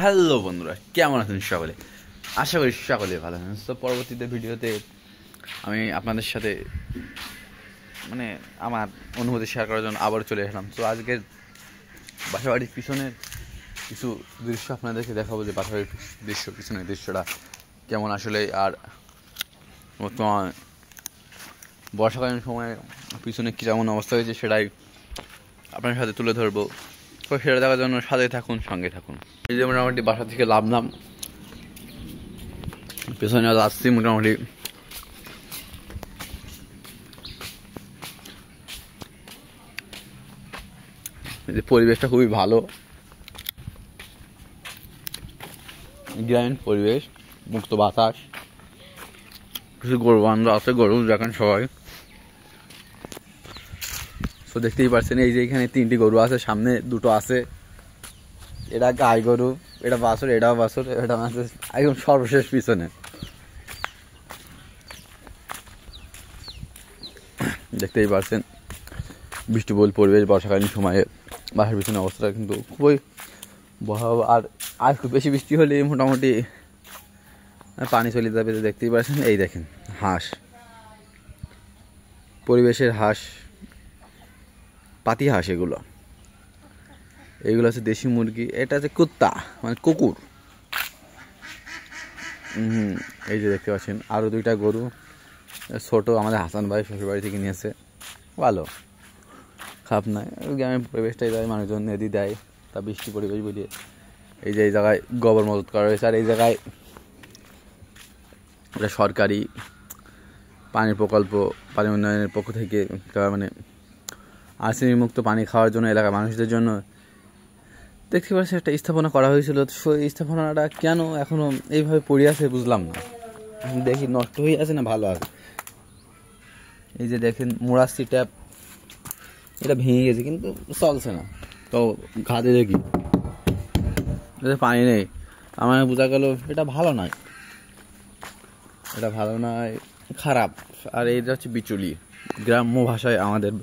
Hello বন্ধুরা, কেমন আছেন সকলে? আশা করি সকলে ভালো আছেন। তো পরবর্তীতে ভিডিওতে আমি আপনাদের সাথে আমার অনুভূতি শেয়ার করার জন্য আবার চলে আসলাম। তো আজকের বাসাবাড়ির পিছনের কিছু দৃশ্য আপনাদেরকে দেখাবো, যে বাসাবাড়ির পিছনের দৃশ্যটা কেমন আসলে, আর বর্তমান বর্ষাকালীন সময়ে পিছনে কী কেমন অবস্থা হয়েছে সেটাই আপনার সাথে তুলে ধরবো। তো সেটা দেখার জন্য সাথে থাকুন, সঙ্গে থাকুন। এই যে মোটামুটি বাসা থেকে নামলাম, পেছনে যাচ্ছি মোটামুটি পরিবেশটা খুবই ভালো, গ্রামীণ পরিবেশ, মুক্ত বাতাস, কিছু গরু বান্ধব আছে, গরু দেখেন সবাই। তো দেখতেই পাচ্ছেন, এই যে এখানে 3টি গরু আছে, সামনে 2টো আছে, এটা গাই গরু, এটা বাছুর, এটাও বাছুর, এটা একদম সর্বশেষ পিছনে দেখতেই পাচ্ছেন বৃষ্টিবহুল পরিবেশ। বর্ষাকালীন সময়ে বাসার পিছনে অবস্থাটা কিন্তু খুবই ভয়াবহ, আর একটু বেশি বৃষ্টি হলে মোটামুটি পানি চলে যাবে। দেখতেই পাচ্ছেন, এই দেখেন হাঁস, পরিবেশের হাঁস, পাতি হাঁস, এগুলো হচ্ছে দেশি মুরগি, এটা হচ্ছে কুত্তা মানে কুকুর। এই যে দেখতে পাচ্ছেন আরও 2টা গরু, ছোট, আমাদের হাসান ভাই শ্বশুরবাড়ি থেকে নিয়েছে, ভালো, খারাপ নয়। গ্রামের পরিবেশটাই দেয়, মানুষজন নদী দেয়, তা বৃষ্টি পরিবেশ বলিয়ে এই যে এই জায়গায় গোবর মদত করা হয়েছে। আর এই জায়গায় এটা সরকারি পানির প্রকল্প, পানি উন্নয়নের পক্ষ থেকে আর্সেনিক মুক্ত পানি খাওয়ার জন্য এলাকার মানুষদের জন্য দেখতে পাচ্ছি একটা স্থাপনা করা হয়েছিল। সেই স্থাপনাটা কেন এখনো এইভাবে পড়ে আছে বুঝলাম না, দেখি নষ্ট হয়ে আছে না ভালো আছে। এই যে দেখেন মোরাসি ট্যাপ, এটা ভেঙে গেছে কিন্তু চলছে না, তো ঘাতে দেখি এটা পানি নেই, আমার বোঝা গেল এটা ভালো নয়, খারাপ। আর এইটা হচ্ছে বিচুলি, গ্রাম্য ভাষায় আমাদের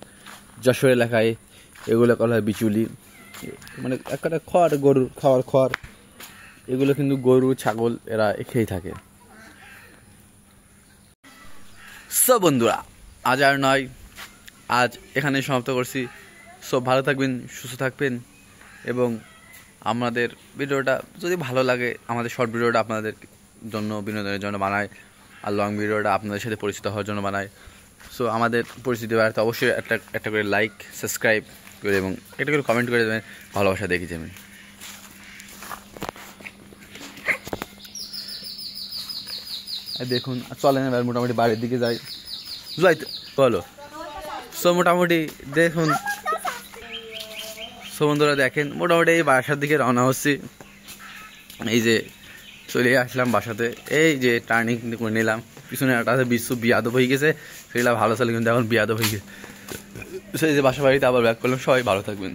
যশোর এলাকায় এগুলো বলা হয় বিচুলি, মানে একটা খড়, গরুর খাওয়ার খড়, এগুলো কিন্তু গরু ছাগল এরা খেয়ে থাকে। সো বন্ধুরা, আজ আর নয়, আজ এখানে সমাপ্ত করছি। সব ভালো থাকবেন, সুস্থ থাকবেন, এবং আমাদের ভিডিওটা যদি ভালো লাগে, আমাদের শর্ট ভিডিওটা আপনাদের জন্য বিনোদনের জন্য বানায়, আর লং ভিডিওটা আপনাদের সাথে পরিচিত হওয়ার জন্য বানায়। সো আমাদের পরিচিতি বাড়াতে অবশ্যই একটা করে লাইক, সাবস্ক্রাইব করে এবং একটা করে কমেন্ট করে দেবেন, ভালোবাসা দেখে যাবেন। দেখুন চলেন এবার মোটামুটি বাড়ির দিকে যাই, বলো। সো মোটামুটি দেখুন, সো বন্ধুরা দেখেন মোটামুটি এই বাসার দিকে রওনা হচ্ছি। এই যে চলে আসলাম বাসাতে, এই যে টার্নিং করে নিলাম, পিছনে একটা বিশ্ব বিয়াদব হয়ে গেছে, সেগুলো ভালো চলে কিন্তু এখন বিয়াদব হয়ে গেছে। সেই যে বাসা বাড়িতে আবার ব্যাক করলাম। সবাই ভালো থাকবেন।